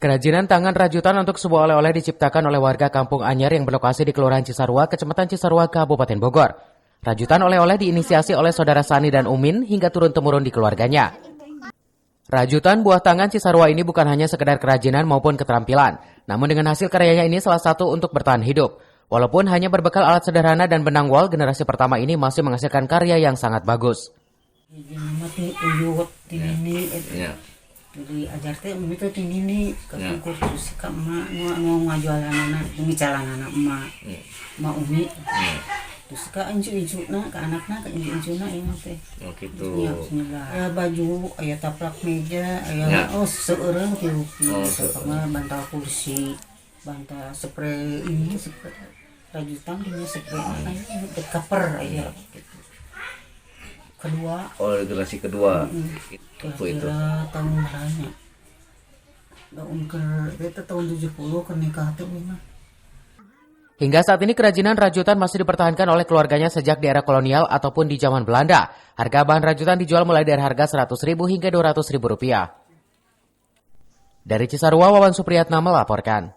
Kerajinan tangan rajutan untuk sebuah oleh-oleh diciptakan oleh warga Kampung Anyar yang berlokasi di Kelurahan Cisarua, Kecamatan Cisarua, Kabupaten Bogor. Rajutan oleh-oleh diinisiasi oleh saudara Sani dan Umin hingga turun-temurun di keluarganya. Rajutan buah tangan Cisarua ini bukan hanya sekedar kerajinan maupun keterampilan, namun dengan hasil karyanya ini salah satu untuk bertahan hidup. Walaupun hanya berbekal alat sederhana dan benang wol, generasi pertama ini masih menghasilkan karya yang sangat bagus. Jadi ajar teh umi tuh ini ke kursus ke emak mau ngajualan anak umi calang anak emak umi terus ke incu na ke anaknya ke incu na ini teh gitu ya baju aya taplak meja aya seorang gitu sama bantal kursi bantal spray ini spray rajutan ini spray ada cover aya gitu. Kedua. Generasi kedua. Itu tahun berapa? Tahun 70 ke nikah tuh mah. Hingga saat ini kerajinan rajutan masih dipertahankan oleh keluarganya sejak di era kolonial ataupun di zaman Belanda. Harga bahan rajutan dijual mulai dari harga Rp100.000 hingga Rp200.000. Dari Cisarua, Wawan Supriyatna melaporkan.